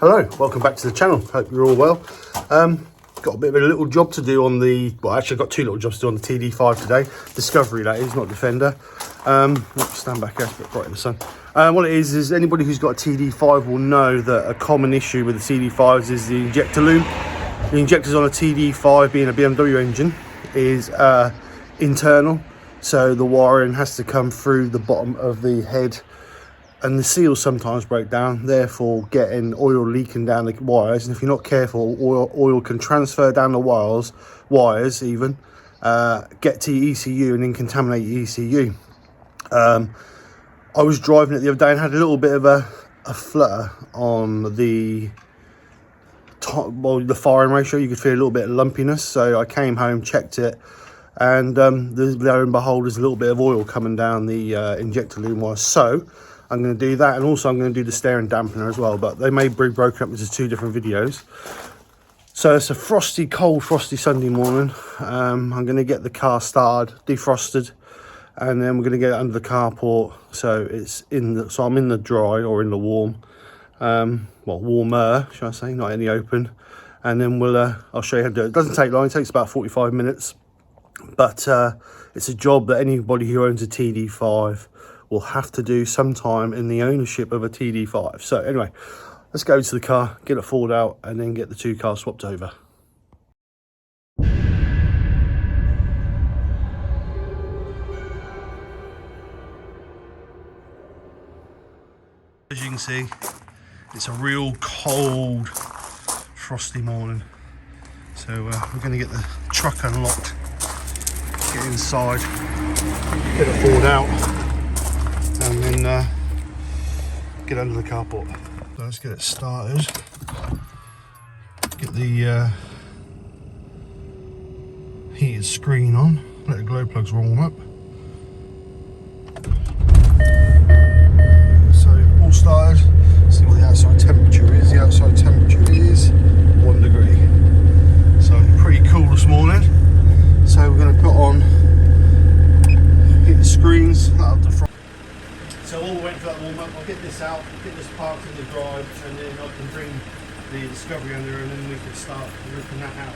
Hello, welcome back to the channel. Hope you're all well. Got a bit of a little job to do on the, well, actually I've got two little jobs to do on the TD5 today. Discovery, that is, not Defender. Stand back here, it's a bit bright in the sun. What it is anybody who's got a TD5 will know that a common issue with the TD5s is the injector loom. The injectors on a TD5, being a BMW engine, is internal. So the wiring has to come through the bottom of the head, and the seals sometimes break down, therefore getting oil leaking down the wires. And if you're not careful, oil can transfer down the wires even, get to your ECU and then contaminate your ECU. I was driving it the other day and had a little bit of a flutter on the the firing ratio. You could feel a little bit of lumpiness, so I came home, checked it, and lo and behold, there's a little bit of oil coming down the injector loom wire. So I'm going to do that, and also I'm going to do the steering dampener as well, but they may be broken up into two different videos. So it's a cold frosty Sunday morning. I'm going to get the car started, defrosted, and then we're going to get it under the carport, so I'm in the dry, or in the warm, warmer, should I say, not in the open. And then I'll show you how to do it. It doesn't take long, it takes about 45 minutes, but it's a job that anybody who owns a TD5 will have to do sometime in the ownership of a TD5. So anyway, let's go to the car, get it forward out, and then get the two cars swapped over. As you can see, it's a real cold, frosty morning. So we're going to get the truck unlocked, get inside, get it forward out, and then get under the carport. So let's get it started. Get the heated screen on, let the glow plugs warm up. So all started. See what the outside temperature is. The outside temperature is 1 degree. So pretty cool this morning. So we're going to put on heated screens out the front. So while we're waiting for that warm up, I'll get this out, get this parked in the drive, and then I can bring the Discovery under, and then we can start ripping that out.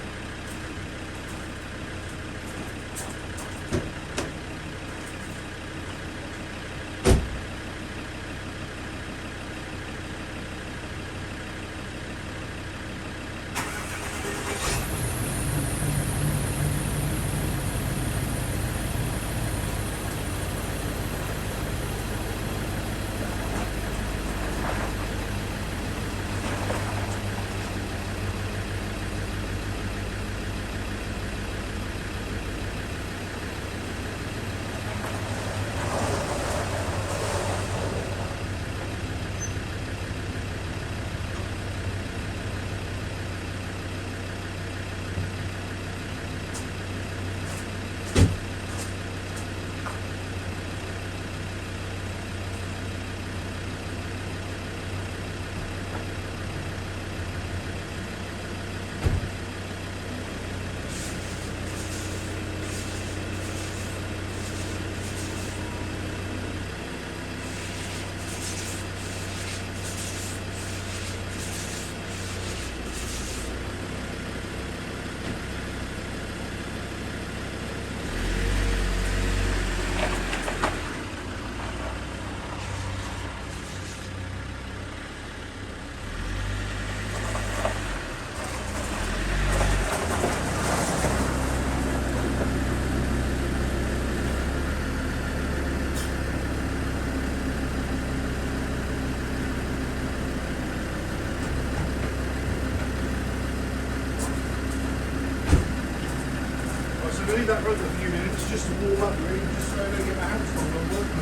Leave that run for a few minutes just to warm up, really, just so I don't get my hands cold on working.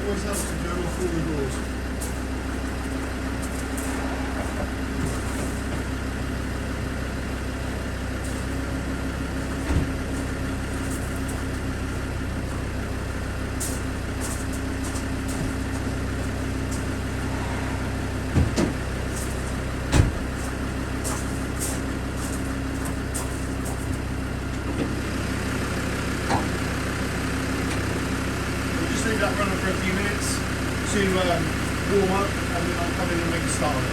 Always helps to go off all the doors. Leave that running for a few minutes to work, and then I'll come in and make a start on it.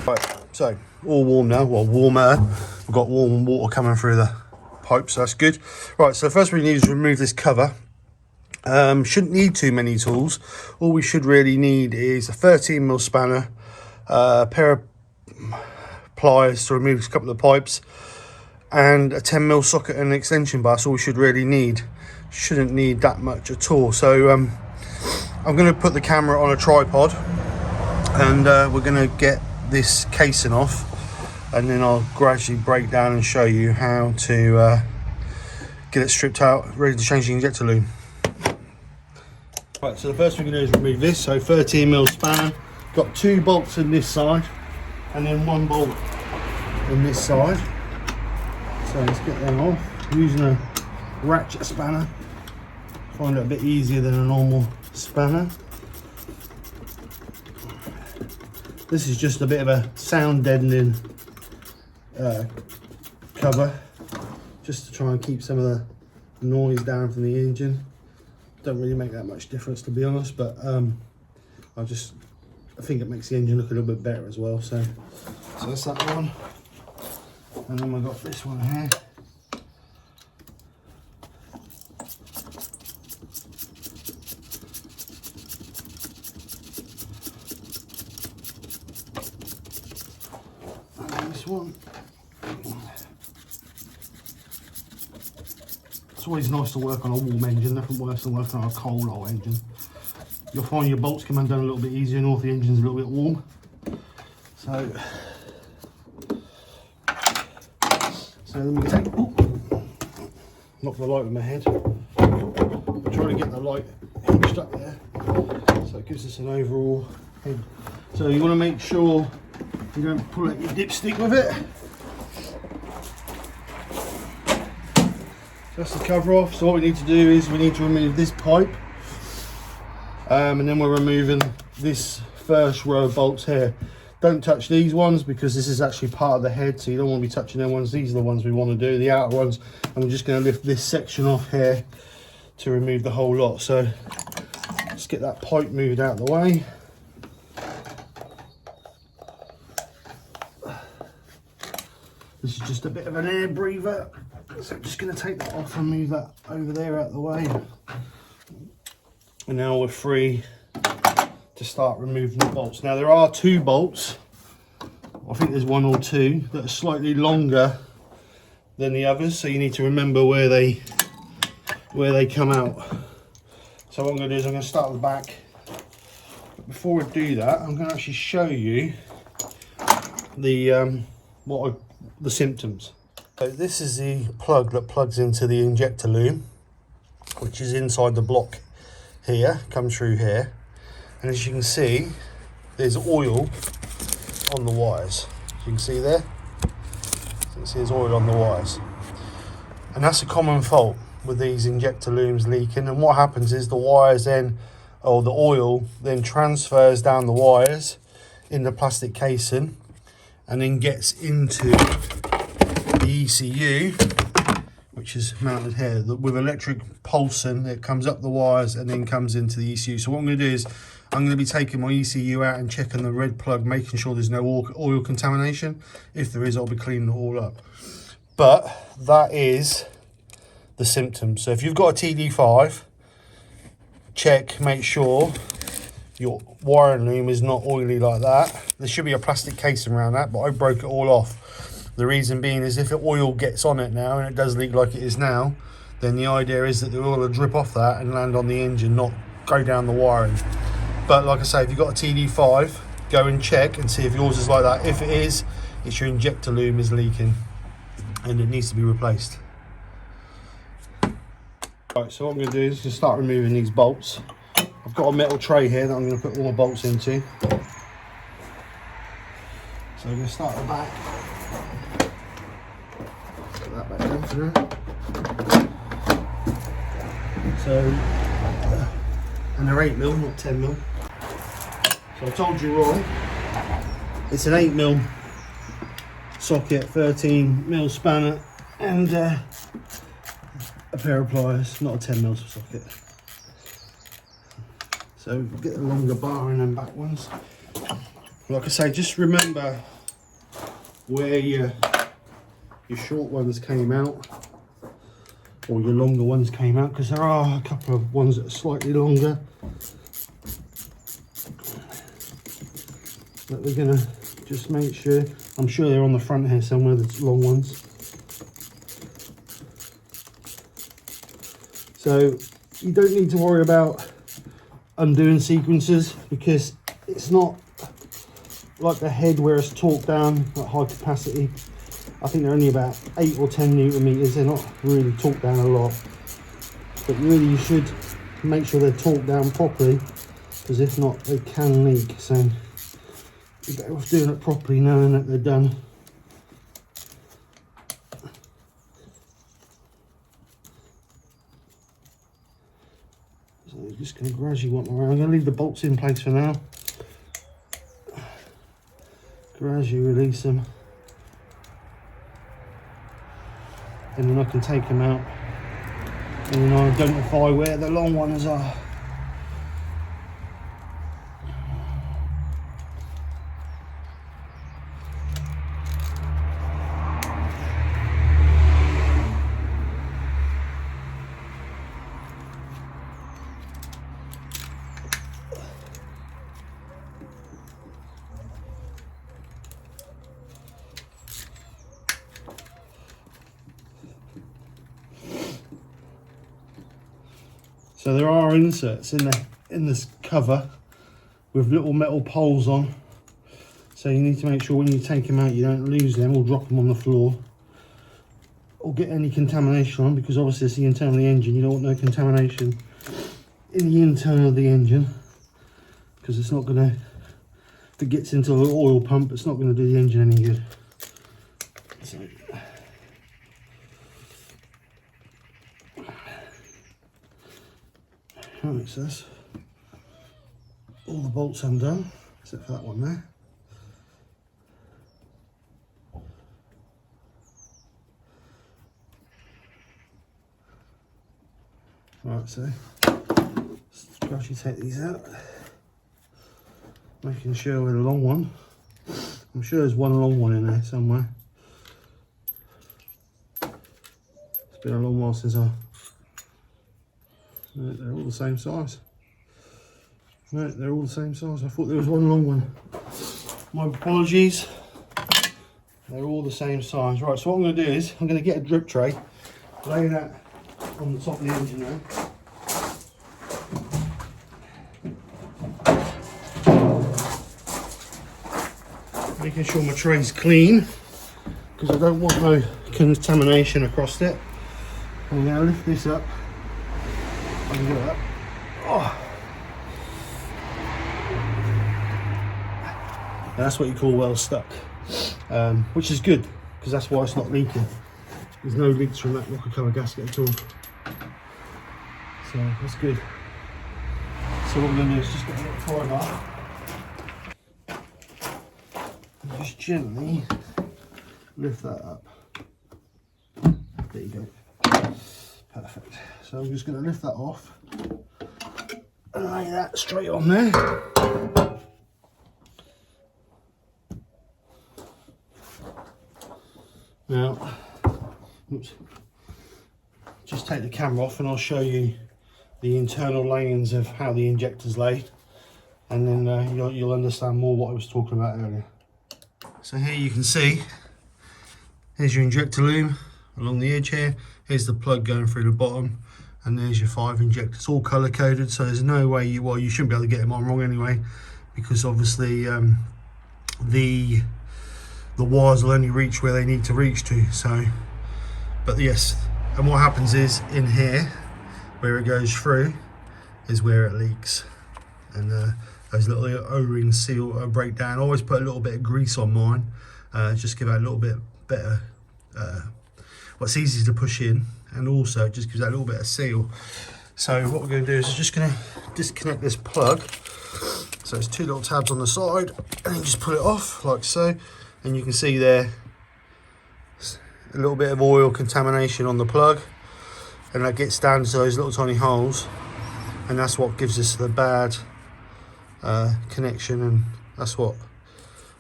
Right, so all warm now, well, warmer. We've got warm water coming through the pipe, so that's good. Right, so the first thing we need is remove this cover. Shouldn't need too many tools. All we should really need is a 13mm spanner, a pair of pliers to remove a couple of pipes, and a 10mm socket and an extension bar. That's all we should really need. Shouldn't need that much at all. So I'm going to put the camera on a tripod, and we're going to get this casing off, and then I'll gradually break down and show you how to get it stripped out, ready to change the injector loom. Right, so the first thing we're going to do is remove this. So 13mm spanner, got 2 bolts in this side and then 1 bolt in this side. So let's get them off using a ratchet spanner. Find it a bit easier than a normal spanner. This is just a bit of a sound deadening cover, just to try and keep some of the noise down from the engine. Don't really make that much difference, to be honest, but I think it makes the engine look a little bit better as well. So that's that one, and then we've got this one here. And this one. It's always nice to work on a warm engine, nothing worse than working on a cold old engine. You'll find your bolts come undone a little bit easier and the engine's a little bit warm. So then we take, knock the light with my head. I'm trying to get the light hinged up there, so it gives us an overall head. So you want to make sure you don't pull out your dipstick with it. That's the cover off. So what we need to do is we need to remove this pipe, and then we're removing this first row of bolts here. Don't touch these ones because this is actually part of the head, so you don't want to be touching them ones. These are the ones we want to do, the outer ones, and we're just going to lift this section off here to remove the whole lot. So let's get that pipe moved out of the way. This is just a bit of an air breather. So I'm just going to take that off and move that over there out of the way. And now we're free to start removing the bolts. Now there are 2 bolts, I think there's 1 or 2, that are slightly longer than the others. So you need to remember where they come out. So what I'm going to do is I'm going to start at the back. But before I do that, I'm going to actually show you the symptoms. So this is the plug that plugs into the injector loom, which is inside the block here, comes through here, and as you can see there's oil on the wires. You can see there, you can see there's oil on the wires, and that's a common fault with these injector looms leaking. And what happens is the wires then, or the oil then transfers down the wires in the plastic casing and then gets into the ECU, which is mounted here with electric pulsing. It comes up the wires and then comes into the ECU. So what I'm going to do is I'm going to be taking my ECU out and checking the red plug, making sure there's no oil contamination. If there is, I'll be cleaning it all up. But that is the symptoms. So if you've got a TD5, check, make sure your wiring loom is not oily like that. There should be a plastic casing around that, but I broke it all off. The reason being is if the oil gets on it now and it does leak like it is now, then the idea is that the oil will drip off that and land on the engine, not go down the wiring. But like I say, if you've got a TD5, go and check and see if yours is like that. If it is, it's your injector loom is leaking and it needs to be replaced. Right, so what I'm going to do is just start removing these bolts. I've got a metal tray here that I'm going to put all my bolts into. So I'm going to start at the back. Put that back down for now. So, and they're 8mm, not 10mm. So I told you wrong. It's an 8mm socket, 13mm spanner, and a pair of pliers, not a 10mm socket. So get the longer bar in and back ones. Like I say, just remember where your short ones came out, or your longer ones came out, because there are a couple of ones that are slightly longer that we're gonna just make sure. I'm sure they're on the front here somewhere, the long ones. So you don't need to worry about undoing sequences, because it's not like the head where it's torqued down at high capacity. I think they're only about 8 or 10 Newton meters. They're not really torqued down a lot, but really you should make sure they're torqued down properly, because if not they can leak. So you're better off doing it properly, knowing that they're done. So I'm just going to gradually want around. I'm going to leave the bolts in place for now. Gradually release them, and then I can take them out, and then I identify where the long ones are. So there are inserts in this cover with little metal poles on. So you need to make sure when you take them out you don't lose them or drop them on the floor or get any contamination on, because obviously it's the internal of the engine. You don't want no contamination in the internal of the engine, because it's not going to, if it gets into the oil pump, it's not going to do the engine any good. So right, so that's all the bolts undone, except for that one there. Right, so let's gradually take these out, making sure with a long one. I'm sure there's one long one in there somewhere. It's been a long while since they're all the same size. No, they're all the same size. I thought there was one long one. My apologies. They're all the same size. Right, so what I'm going to do is I'm going to get a drip tray, lay that on the top of the engine now. Making sure my tray's clean, because I don't want no contamination across it. I'm going to lift this up. I can do that. Oh. That's what you call well stuck, which is good, because that's why it's not leaking. There's no leaks from that rocker cover gasket at all, so that's good. So what we're going to do is just get a little pry bar and just gently lift that up. There you go. Perfect. So I'm just going to lift that off and lay that straight on there. Now, oops, just take the camera off and I'll show you the internal layings of how the injector's laid, and then you'll understand more what I was talking about earlier. So here you can see, here's your injector loom along the edge here, here's the plug going through the bottom, and there's your 5 injectors, all colour coded, so there's no way you shouldn't be able to get them on wrong anyway, because obviously the wires will only reach where they need to reach to. So, but yes, and what happens is in here where it goes through is where it leaks, and those little O-rings seal break down. I always put a little bit of grease on mine, just give it a little bit better, what's easy to push in, and also it just gives that a little bit of seal. So what we're going to do is we're just going to disconnect this plug. So it's 2 little tabs on the side, and then just pull it off like so. And you can see there a little bit of oil contamination on the plug, and that gets down to those little tiny holes, and that's what gives us the bad connection, and that's what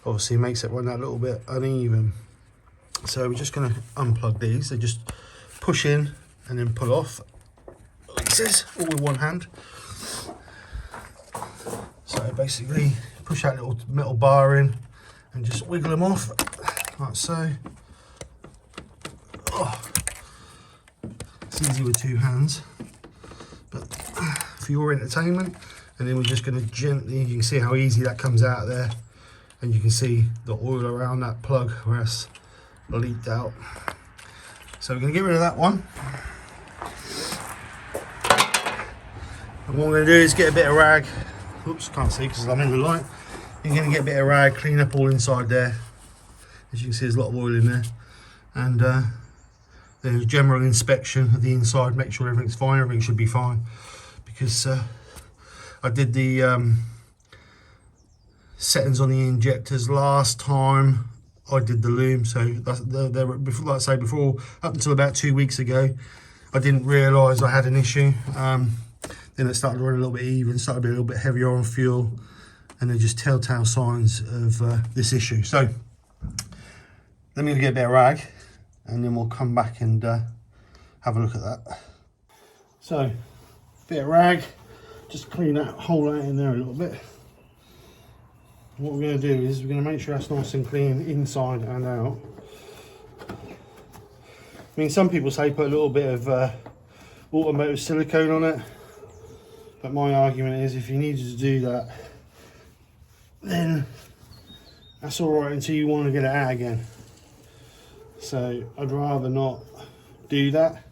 obviously makes it run that little bit uneven. So we're just going to unplug these. They just push in and then pull off like this, all with one hand. So basically push that little metal bar in and just wiggle them off like so. Oh, it's easy with two hands, but for your entertainment. And then we're just going to gently, you can see how easy that comes out of there, and you can see the oil around that plug where it's leaked out. So we're going to get rid of that one. And what we're going to do is get a bit of rag. Oops, can't see because I'm in the light. You're going to get a bit of rag, clean up all inside there. As you can see, there's a lot of oil in there. And there's a general inspection of the inside, make sure everything's fine. Everything should be fine, because I did the settings on the injectors last time I did the Loom. So they were, before, like I say, before, up until about 2 weeks ago, I didn't realise I had an issue. Then it started running a little bit even, started to be a little bit heavier on fuel, and they're just telltale signs of this issue. So let me get a bit of rag, and then we'll come back and have a look at that. So, bit of rag, just clean that hole out in there a little bit. What we're going to do is we're going to make sure that's nice and clean inside and out. I mean, some people say put a little bit of automotive silicone on it, but my argument is if you needed to do that, then that's alright until you want to get it out again. So I'd rather not do that.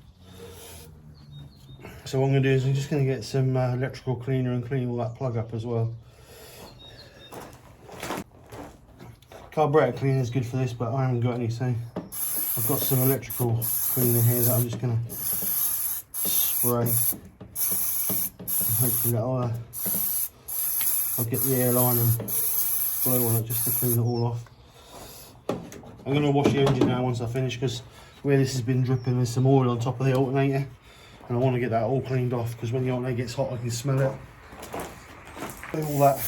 So what I'm going to do is I'm just going to get some electrical cleaner and clean all that plug up as well. Carburetor cleaner is good for this, but I haven't got any, so I've got some electrical cleaner here that I'm just going to spray. And hopefully that'll I'll get the airline and blow on it just to clean it all off. I'm going to wash the engine now once I finish, because where this has been dripping there's some oil on top of the alternator, and I want to get that all cleaned off, because when the alternator gets hot I can smell it. Do all that.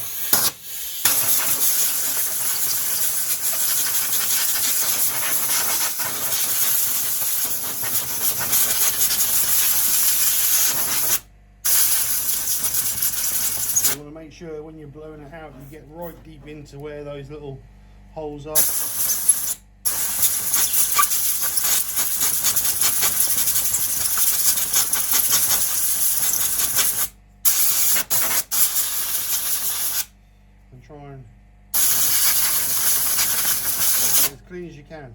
You want to make sure when you're blowing it out you get right deep into where those little holes are. And try and get as clean as you can.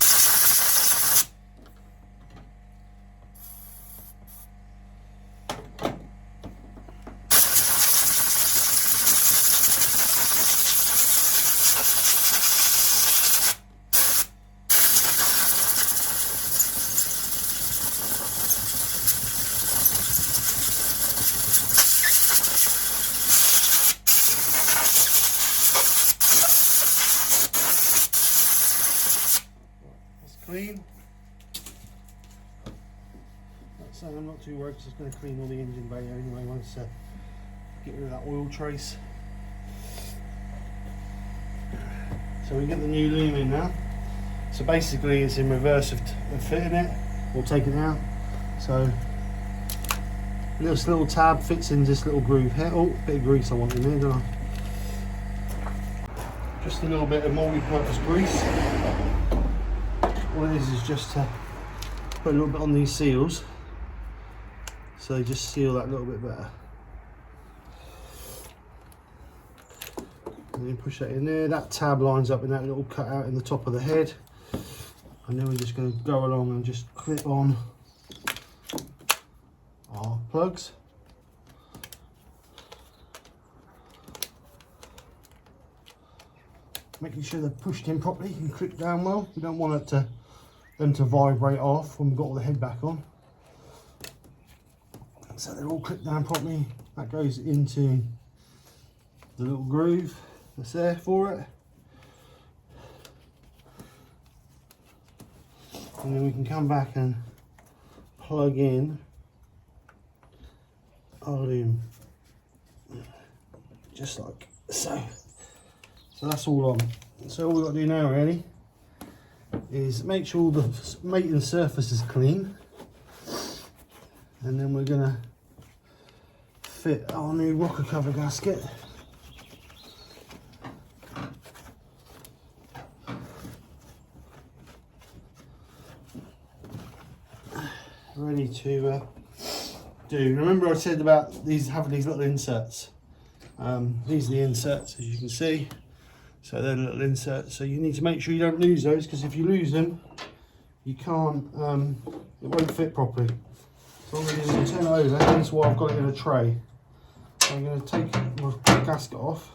Clean. That's I'm not too worried, because it's going to clean all the engine bay anyway once get rid of that oil trace. So we get the new Loom in now. So basically it's in reverse of fitting it or taking it out. So this little tab fits in this little groove here. Oh, bit of grease I want in there, don't I? Just a little bit of multi-purpose grease. What it is just to put a little bit on these seals, so they just seal that a little bit better. And then push that in there. That tab lines up in that little cutout in the top of the head. And then we're just going to go along and just clip on our plugs. Making sure they're pushed in properly and clipped down well. We don't want it them to vibrate off when we've got all the head back on. So they're all clipped down properly. That goes into the little groove that's there for it. And then we can come back and plug in our Loom. Just like So that's all on. So all we've got to do now really is make sure all the mating surface is clean, and then we're going to fit our new rocker cover gasket. Ready to do. Remember I said about these having these little inserts. These are the inserts, as you can see. So they're little inserts. So you need to make sure you don't lose those, because if you lose them, you can't. It won't fit properly. So I'm going to turn it over. That's why I've got it in a tray. So I'm going to take my gasket off.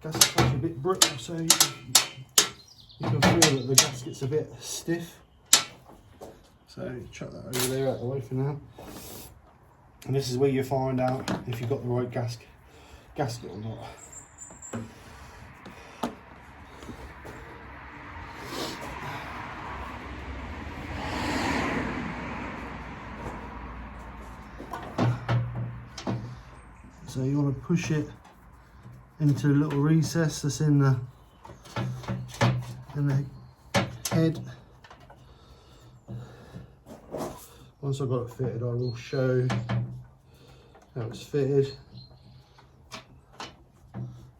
Gasket's actually a bit brittle, so you can feel that the gasket's a bit stiff. So chuck that over there out the way for now. And this is where you find out if you've got the right gasket or not. So you want to push it into a little recess that's in the head. Once I've got it fitted, I will show how it's fitted.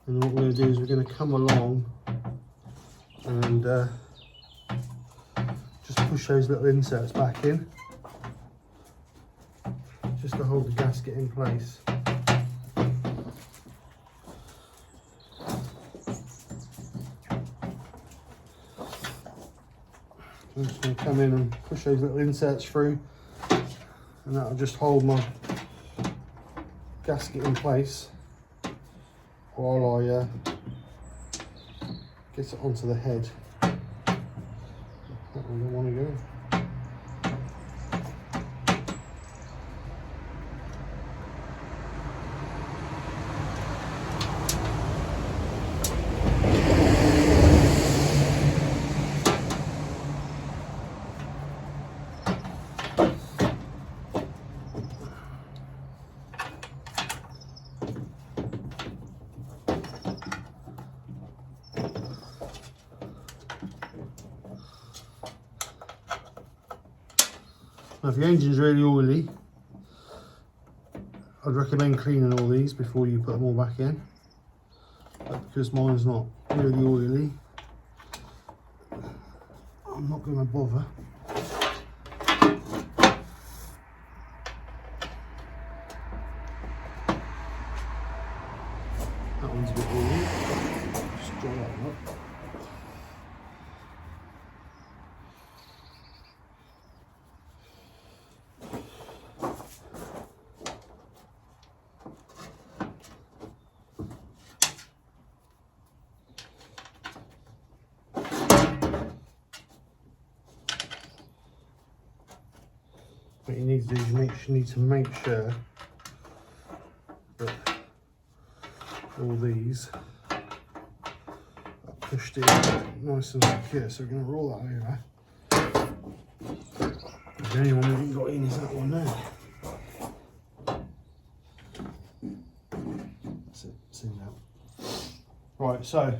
And what we're going to do is we're going to come along and just push those little inserts back in, just to hold the gasket in place. I'm just going to come in and push those little inserts through, and that'll just hold my gasket in place while I get it onto the head. That one I want to go. Now if your engine's really oily, I'd recommend cleaning all these before you put them all back in. But because mine's not really oily, I'm not going to bother. That one's a bit oily. Just dry that one up. What you need to do is you need to make sure that all these are pushed in nice and secure. So we're going to roll that over. The only one we haven't got in is that one there. That's it, it's in now. Right, so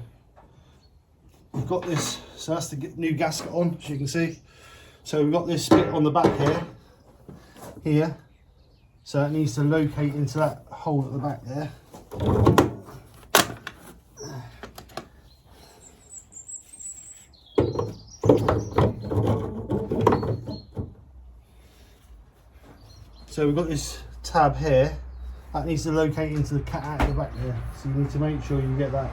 we've got this, so that's the new gasket on, as you can see. So we've got this bit on the back here, so it needs to locate into that hole at the back there. So we've got this tab here that needs to locate into the cat out the back there, so you need to make sure you get that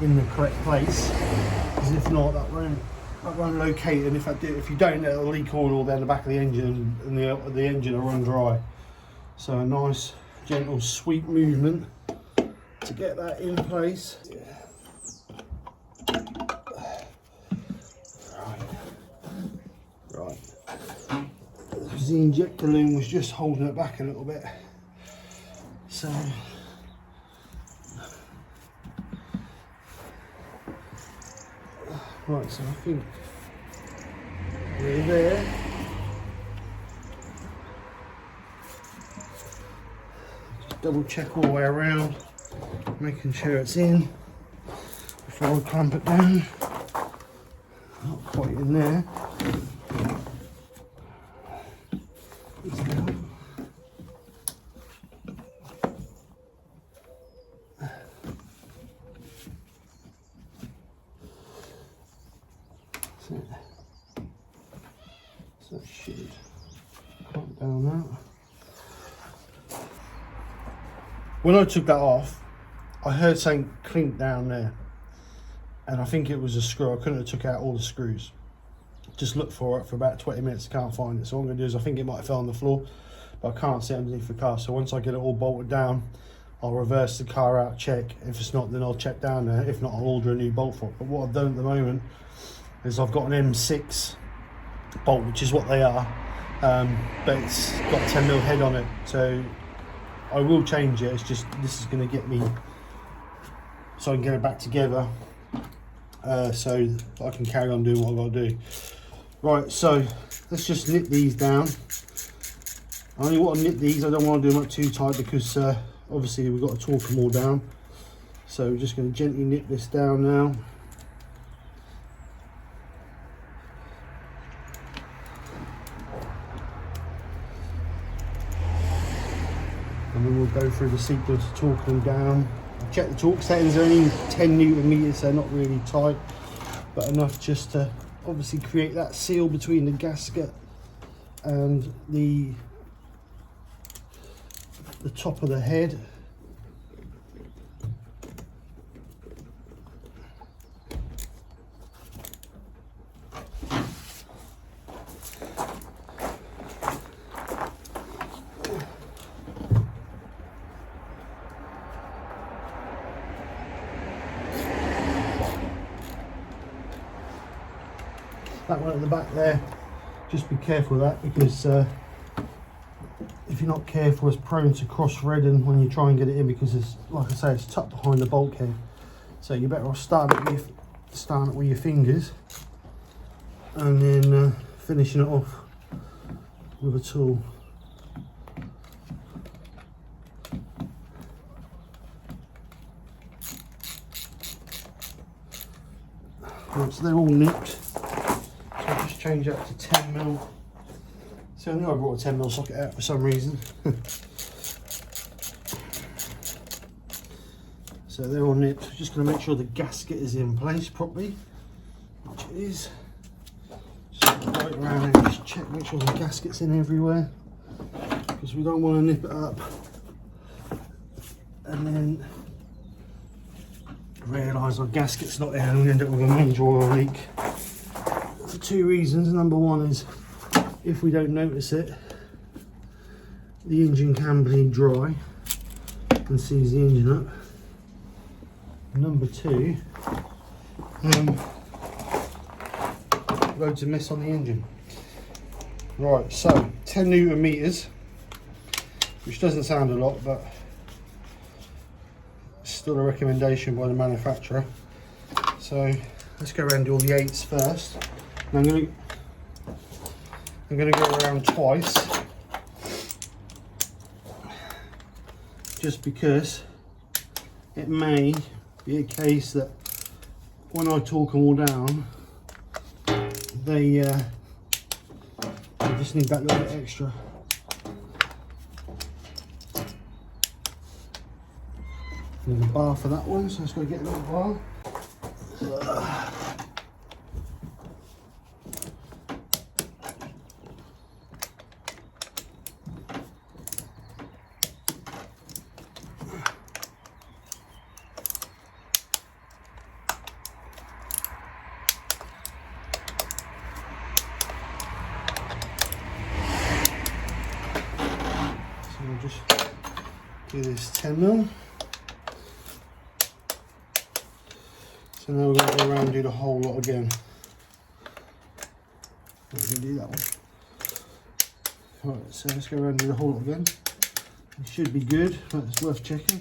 in the correct place, because if not, that won't locate, and if you don't, it'll leak oil down the back of the engine, and the engine will run dry. So a nice gentle sweep movement to get that in place. Right. Because the injector loom was just holding it back a little bit. So right, so I think we're there. Just double check all the way around, making sure it's in before I clamp it down. Not quite in there. So that should clamp down that. When I took that off, I heard something clink down there, and I think it was a screw. I couldn't have took out all the screws. Just looked for it for about 20 minutes, can't find it. So what I'm going to do is, I think it might have fell on the floor, but I can't see it underneath the car. So once I get it all bolted down, I'll reverse the car out, check. If it's not, then I'll check down there. If not, I'll order a new bolt for it. But what I've done at the moment is I've got an M6 bolt, which is what they are, but it's got a 10mm head on it. So I will change it. It's just, this is going to get me so I can get it back together, so I can carry on doing what I've got to do. Right, so let's just nip these down. I only want to nip these. I don't want to do them up too tight because obviously we've got to torque them all down. So we're just going to gently nip this down now. And then we'll go through the sequence of torquing them down. I've checked the torque settings, they're only 10 Newton meters, so they're not really tight, but enough just to obviously create that seal between the gasket and the top of the head. That one at the back there, just be careful of that, because if you're not careful, it's prone to cross-threading when you try and get it in, because it's, like I say, it's tucked behind the bulkhead. So you're better off starting it with your fingers and then finishing it off with a tool. Right, so they're all nipped. Change that to 10mm. So I know I brought a 10mm socket out for some reason. So they're all nipped. Just going to make sure the gasket is in place properly, which it is. Just right around and just check, make sure the gasket's in everywhere, because we don't want to nip it up and then realise our gasket's not there and we end up with a major oil leak. For two reasons. Number one is, if we don't notice it, the engine can bleed dry and seize the engine up. Number two, loads of mess on the engine. Right, so 10 Newton meters, which doesn't sound a lot, but it's still a recommendation by the manufacturer. So let's go around and do all the 8s first. I'm going to go around twice, just because it may be a case that when I torque them all down, they just need that little bit extra. There's a bar for that one, so let's go get a little bar. We'll just do this 10mm. So now we're going to go around and do the whole lot again. We're going to do that one. Right, so let's go around and do the whole lot again. It should be good, but it's worth checking.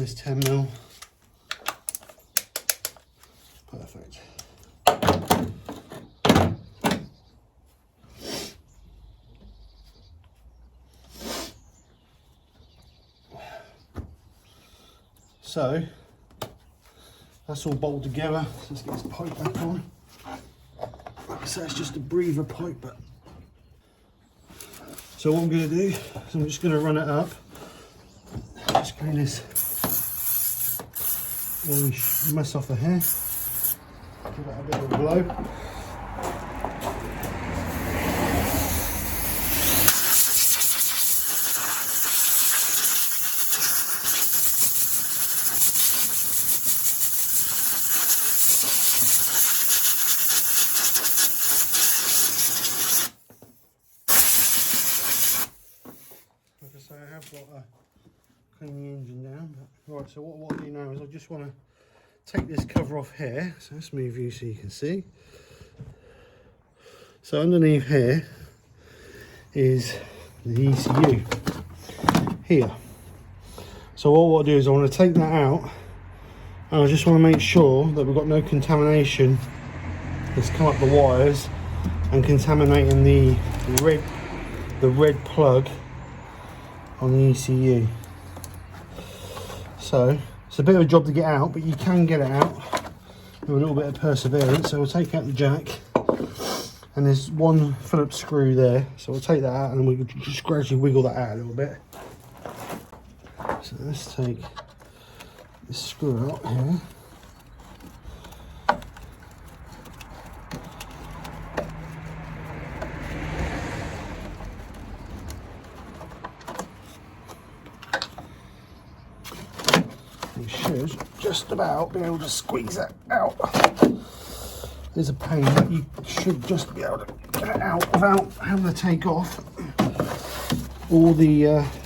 this 10mm. Perfect. So that's all bolted together. So let's get this pipe back on. So it's just a breather pipe. But so what I'm going to do is I'm just going to run it up. Just clean this orange mess off the hair. Give that a bit of a blow. So I have got to clean the engine down. But, right, so what I do now is I just want to take this cover off here. So let's move you so you can see. So underneath here is the ECU here. So what I want to do is I want to take that out, and I just want to make sure that we've got no contamination that's come up the wires and contaminating the red plug on the ECU. So it's a bit of a job to get out, but you can get it out with a little bit of perseverance. So we'll take out the jack, and there's one Phillips screw there, so we'll take that out and we'll just gradually wiggle that out a little bit. So let's take this screw out here. We should just about be able to squeeze that out. There's a pain, but you should just be able to get it out without having to take off all the earth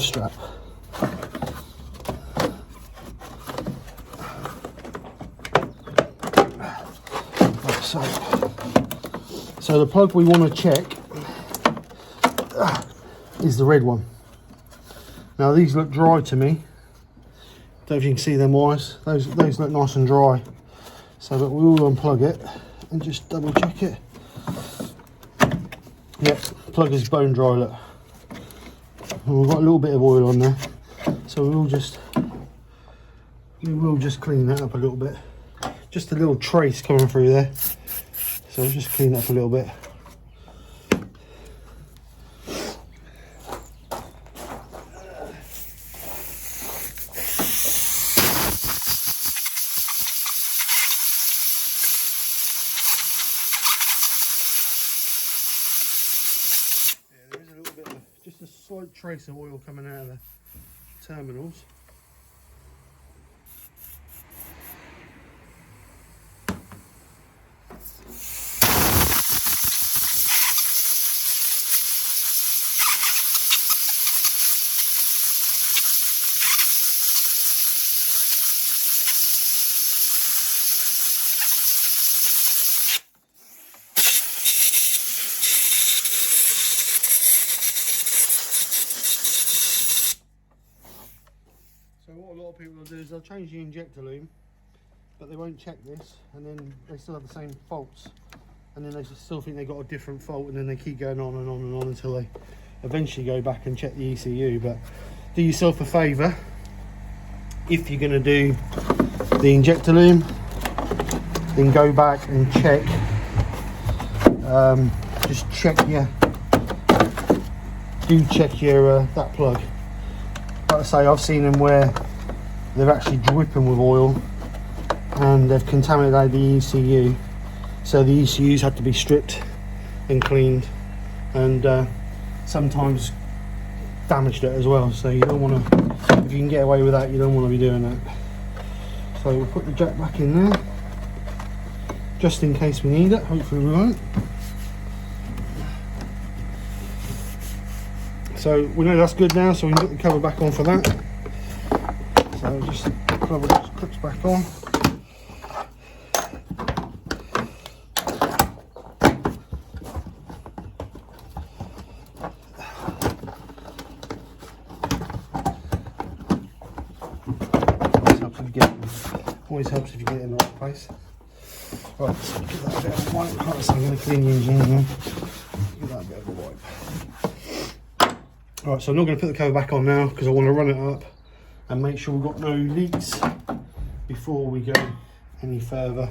strap. So the plug we want to check is the red one. Now these look dry to me. Don't know if you can see them wires. Those look nice and dry. So but we will unplug it and just double check it. Yep, plug is bone dry, look. And we've got a little bit of oil on there. So we will just clean that up a little bit. Just a little trace coming through there. So we'll just clean that up a little bit. Just a slight trace of oil coming out of the terminals. So what a lot of people will do is they'll change the injector loom, but they won't check this, and then they still have the same faults, and then they still think they've got a different fault, and then they keep going on and on and on until they eventually go back and check the ECU. But do yourself a favour, if you're going to do the injector loom, then go back and check, just check your, that plug. Like I say, I've seen them where they're actually dripping with oil and they've contaminated the ECU, so the ECUs had to be stripped and cleaned, and sometimes damaged it as well. So you don't want to, if you can get away with that, you don't want to be doing that. So we'll put the jack back in there just in case we need it. Hopefully we won't. So we know that's good now, so we can get the cover back on for that. So just the cover just clips back on. if you get always helps if you get it in the right place. Right, so give that a bit of a wipe. Right, so I'm going to clean the engine again. Give that a bit of a wipe. Right, so I'm not going to put the cover back on now because I want to run it up and make sure we've got no leaks before we go any further.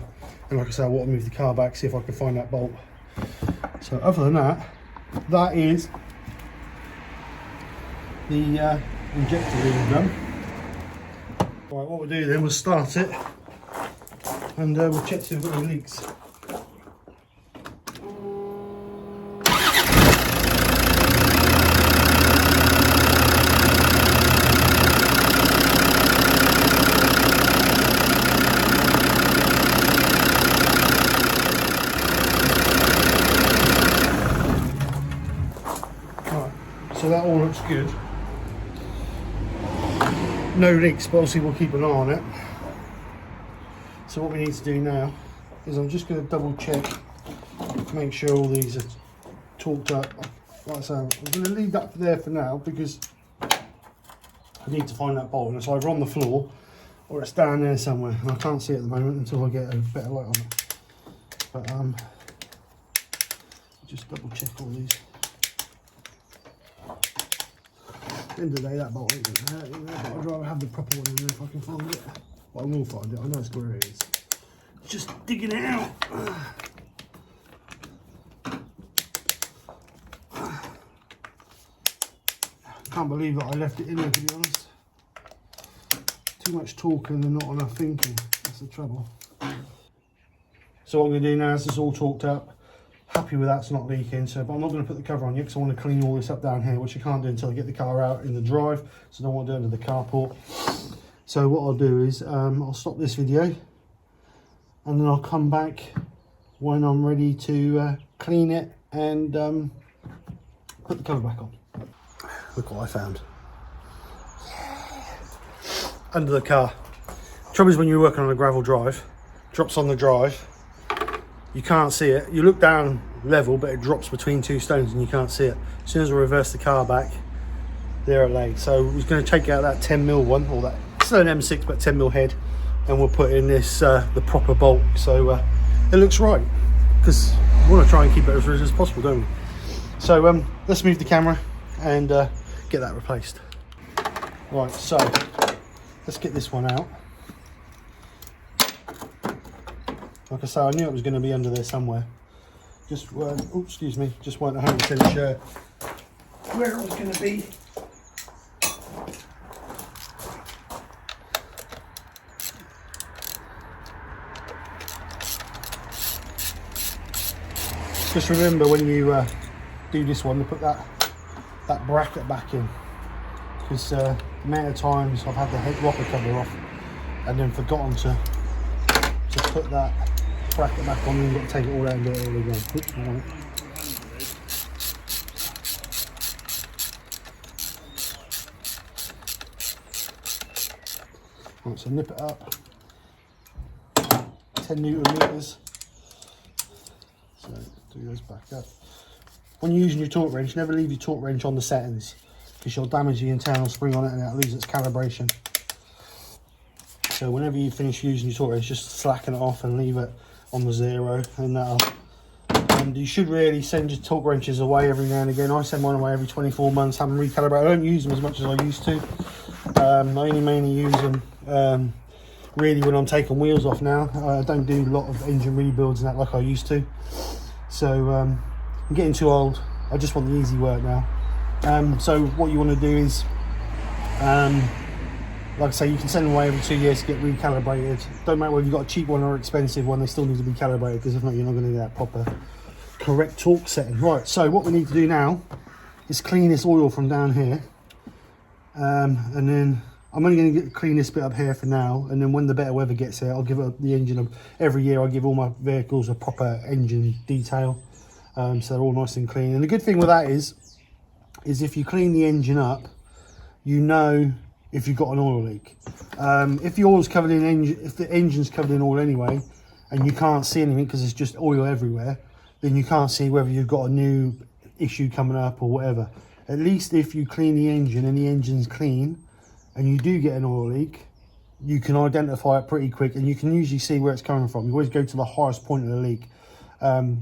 And like I said, I want to move the car back, see if I can find that bolt. So other than that, that is the injector being done. Right, what we'll do then, we'll start it and we'll check to see if we've got any leaks. So that all looks good. No leaks, but obviously we'll keep an eye on it. So what we need to do now is I'm just going to double check, make sure all these are torqued up. Like I say, I'm going to leave that there for now because I need to find that bolt, and it's either on the floor or it's down there somewhere, and I can't see it at the moment until I get a better light on it. But just double check all these. At the end of the day, that bolt ain't going to hurt, you know, but I'd rather have the proper one in there if I can find it. Well, I will find it, I know it's where it is. Just digging it out. Can't believe that I left it in there, to be honest. Too much talking and not enough thinking, that's the trouble. So what I'm going to do now is it's all torqued up. Happy with that's not leaking, so but I'm not going to put the cover on yet because I want to clean all this up down here, which I can't do until I get the car out in the drive, so I don't want to do it under the carport. So what I'll do is I'll stop this video and then I'll come back when I'm ready to clean it and put the cover back on. Look what I found. Under the car. Trouble is when you're working on a gravel drive, drops on the drive, you can't see it. You look down level, but it drops between two stones and you can't see it. As soon as I reverse the car back, there it lay. So we're going to take out that 10mm one, or that, still an M6 but 10mm head, and we'll put in this the proper bolt. So it looks right, because we want to try and keep it as rigid as possible, don't we? So let's move the camera and get that replaced. Right, so let's get this one out. Like I say, I knew it was going to be under there somewhere. Just weren't, oh, excuse me, just weren't 100% sure where it was going to be. Just remember when you do this one to put that bracket back in, because the amount of times I've had the head rocker cover off and then forgotten to put that bracket back on, and you've got to take it all out and do it all again. Oops, right, so nip it up. 10 Newton meters. So do those back up. When you're using your torque wrench, never leave your torque wrench on the settings, because you'll damage the internal spring on it and it'll lose its calibration. So whenever you finish using your torque wrench, just slacken it off and leave it on the 0, and that'll. And you should really send your torque wrenches away every now and again. I send mine away every 24 months, have them recalibrated. I don't use them as much as I used to. I only mainly use them really when I'm taking wheels off now. I don't do a lot of engine rebuilds and that like I used to. So I'm getting too old. I just want the easy work now. So what you want to do is, like I say, you can send them away every 2 years to get recalibrated. Don't matter whether you've got a cheap one or an expensive one, they still need to be calibrated, because if not, you're not going to get that proper correct torque setting. Right, so what we need to do now is clean this oil from down here, and then I'm only going to clean this bit up here for now, and then when the better weather gets here, I'll give the engine every year I give all my vehicles a proper engine detail, so they're all nice and clean. And the good thing with that is if you clean the engine up, you know if you've got an oil leak. If the oil's covered in if the engine's covered in oil anyway, and you can't see anything because it's just oil everywhere, then you can't see whether you've got a new issue coming up or whatever. At least if you clean the engine and the engine's clean and you do get an oil leak, you can identify it pretty quick, and you can usually see where it's coming from. You always go to the highest point of the leak.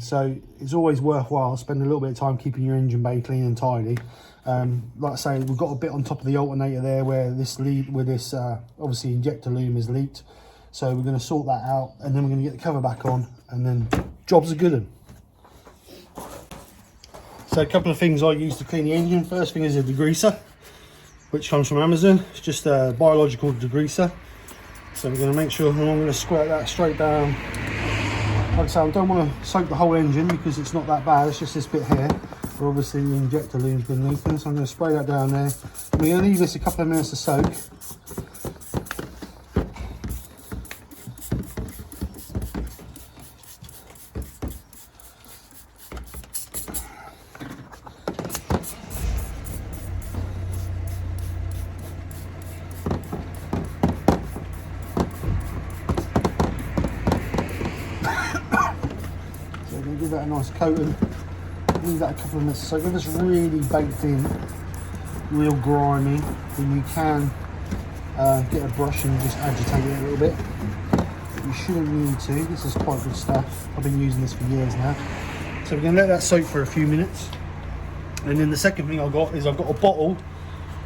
So it's always worthwhile spending a little bit of time keeping your engine bay clean and tidy. Like I say, we've got a bit on top of the alternator there where this obviously injector loom is leaked. So we're going to sort that out, and then we're going to get the cover back on, and then job's a good one. So a couple of things I use to clean the engine. First thing is a degreaser, which comes from Amazon. It's just a biological degreaser. So we're going to make sure, and I'm going to squirt that straight down. Like I say, I don't want to soak the whole engine because it's not that bad. It's just this bit here where obviously the injector loom's been leaking. So I'm going to spray that down there. We're going to leave this a couple of minutes to soak. Give that a nice coating, leave that a couple of minutes. So if it's really baked in, real grimy, then you can get a brush and just agitate it a little bit. You shouldn't need to. This is quite good stuff. I've been using this for years now. So we're going to let that soak for a few minutes. And then the second thing I've got a bottle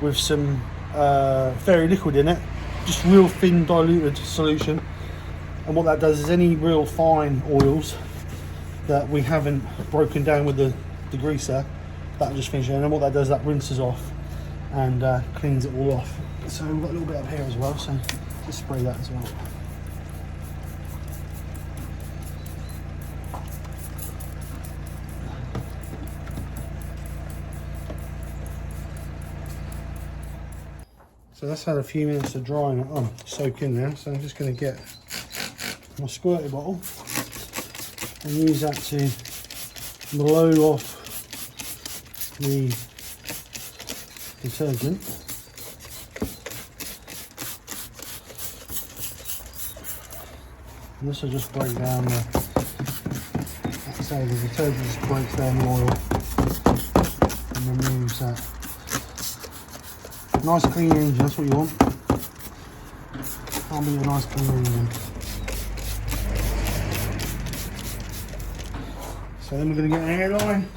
with some fairy liquid in it, just real thin diluted solution. And what that does is any real fine oils that we haven't broken down with the degreaser, that'll just finish it. And then what that does, that rinses off and cleans it all off. So we've got a little bit up here as well, so just spray that as well. So that's had a few minutes to dry and soak in now. So I'm just going to get my squirty bottle and use that to blow off the detergent. And this will just break down the, like I say, the detergent just breaks down the oil and removes that. Nice clean engine, that's what you want. Can't be a nice clean engine. So then we're going to get an airline.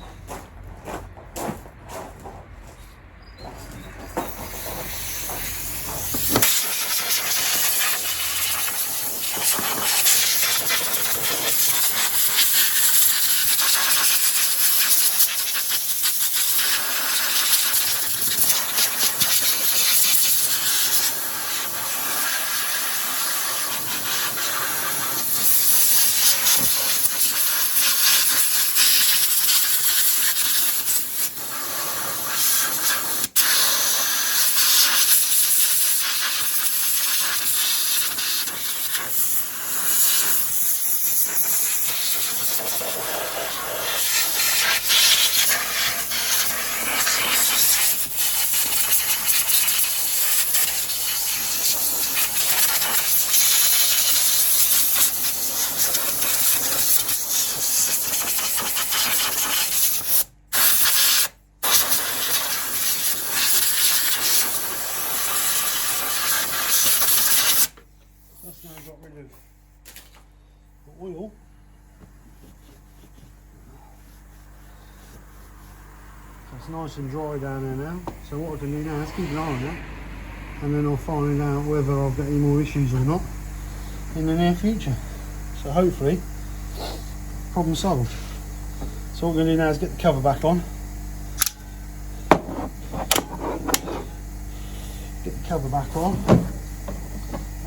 Now got rid of the oil. So it's nice and dry down there now. So what I can do now is keep an eye on it, and then I'll find out whether I've got any more issues or not in the near future. So hopefully, problem solved. So what we're going to do now is get the cover back on. Get the cover back on.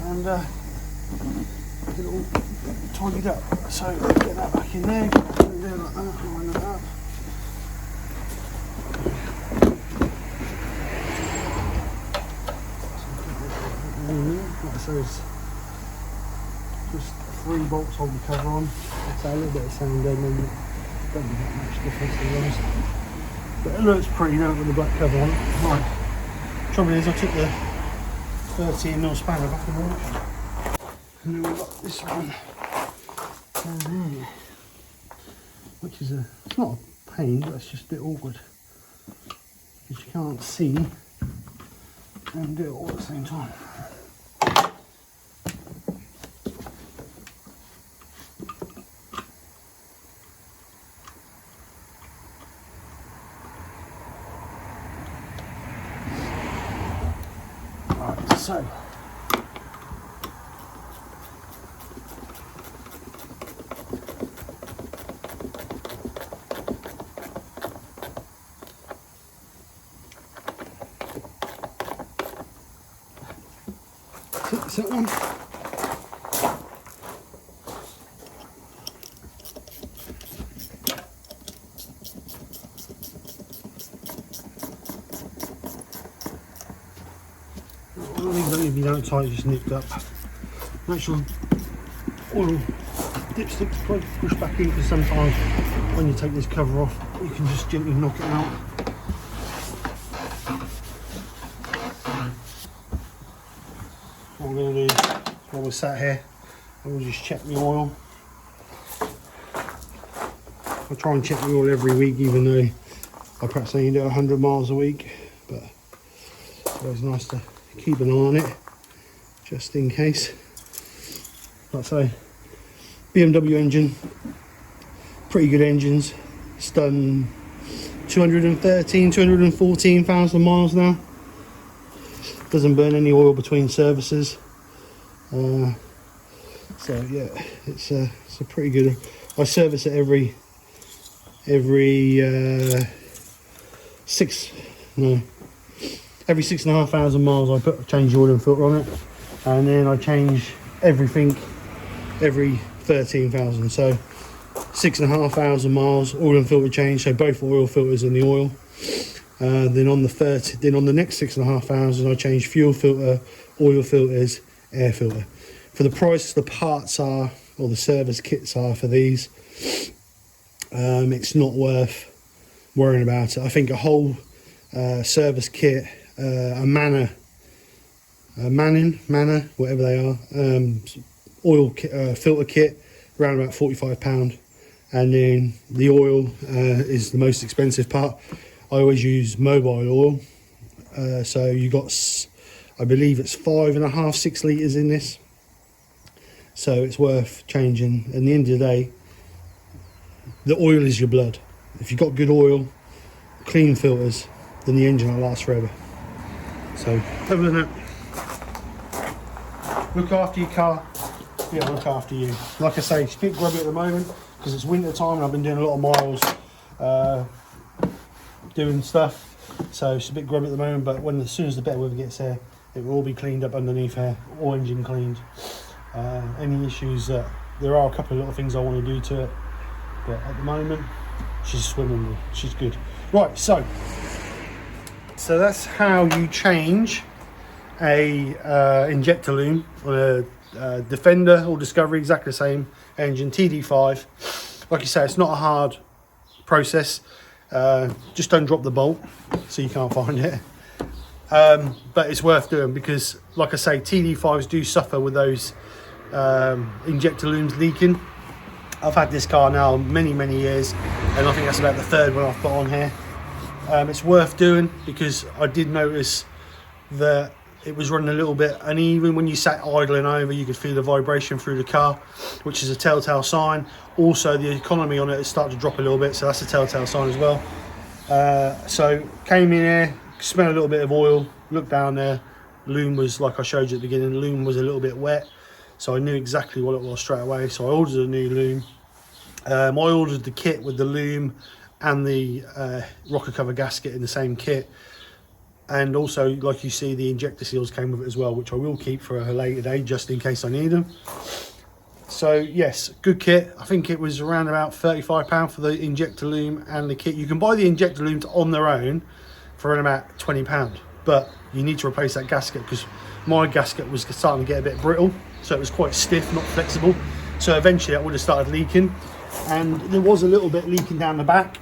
And get it all tidied up. So get that back in there, get that in there like that, line that up. Like I say, it's just 3 bolts hold the cover on. So a little bit of sound there, maybe don't be that much difference to be honest. But it looks pretty now with the black cover on it. Right. Trouble is I took the 13mm spanner back in the workshop. And then we've got this one down here, which is it's not a pain, but it's just a bit awkward because you can't see and do it all at the same time. So fix that one. If you don't tight, just nipped up. Make sure oil dipstick's pushed back in, because sometimes when you take this cover off, you can just gently knock it out. What I'm going to do while we're sat here, I will just check the oil. I try and check the oil every week, even though I perhaps only do 100 miles a week, but it's always nice to keep an eye on it, just in case. Like I say, BMW engine, pretty good engines. It's done 214,000 miles now. Doesn't burn any oil between services. So yeah, it's a pretty good. I service it every 6,500 miles. I change the oil and filter on it, and then I change everything every 13,000. So 6,500 miles oil and filter change. So both oil filters and the oil. Then on the next 6,500, I change fuel filter, oil filters, air filter. For the price the parts are, or the service kits are for these, it's not worth worrying about it. I think a whole service kit, a Manor, whatever they are, oil kit, filter kit, around about £45, and then the oil is the most expensive part. I always use mobile oil, so you got, I believe it's 5.5, 6 litres in this, so it's worth changing. At the end of the day, the oil is your blood. If you've got good oil, clean filters, then the engine will last forever. So other than that, look after your car, it'll look after you. Like I say, it's a bit grubby at the moment because it's winter time and I've been doing a lot of miles doing stuff, so it's a bit grubby at the moment, but as soon as the better weather gets there, it will all be cleaned up underneath here, all engine cleaned. Any issues, there are a couple of little things I want to do to it, but at the moment she's swimming, she's good. Right, so that's how you change a injector loom on a Defender or Discovery, exactly the same engine, TD5. Like you say, it's not a hard process. Just don't drop the bolt so you can't find it, but it's worth doing because, like I say, TD5s do suffer with those injector looms leaking. I've had this car now many years, and I think that's about the third one I've put on here. It's worth doing because I did notice that it was running a little bit uneven. When you sat idling over, you could feel the vibration through the car, which is a telltale sign. Also, the economy on it is starting to drop a little bit, so that's a telltale sign as well. So came in here, smelled a little bit of oil, looked down there. Loom was, like I showed you at the beginning, loom was a little bit wet, so I knew exactly what it was straight away. So I ordered a new loom. I ordered the kit with the loom and the rocker cover gasket in the same kit. And also, like you see, the injector seals came with it as well, which I will keep for a later day just in case I need them. So yes, good kit. I think it was around about £35 for the injector loom and the kit. You can buy the injector looms on their own for around about £20, but you need to replace that gasket because my gasket was starting to get a bit brittle, so it was quite stiff, not flexible. So eventually it would have started leaking, and there was a little bit leaking down the back,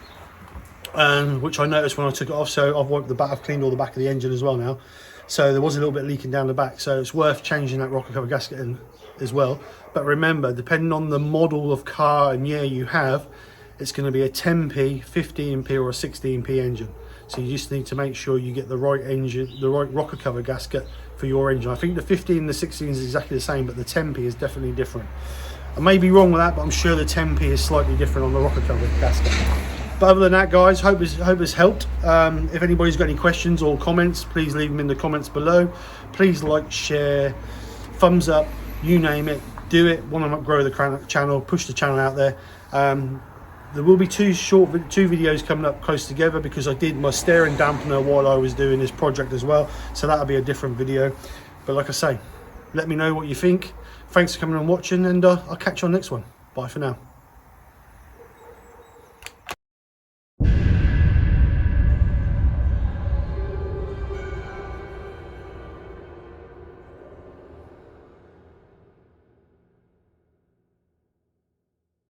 which I noticed when I took it off. So I've wiped the back, I've cleaned all the back of the engine as well now, so there was a little bit leaking down the back, so it's worth changing that rocker cover gasket in as well. But remember, depending on the model of car and year you have, it's going to be a 10p, 15p or a 16p engine, so you just need to make sure you get the right engine, the right rocker cover gasket for your engine. I think the 15 and the 16 is exactly the same, but the 10p is definitely different. I may be wrong with that, but I'm sure the 10p is slightly different on the rocker cover gasket. But other than that, guys, hope it's helped. If anybody's got any questions or comments, please leave them in the comments below. Please like, share, thumbs up, you name it, do it. Want to grow the channel, push the channel out there. There will be two videos coming up close together, because I did my steering dampener while I was doing this project as well, so that'll be a different video. But like I say, let me know what you think. Thanks for coming and watching, and I'll catch you on the next one. Bye for now.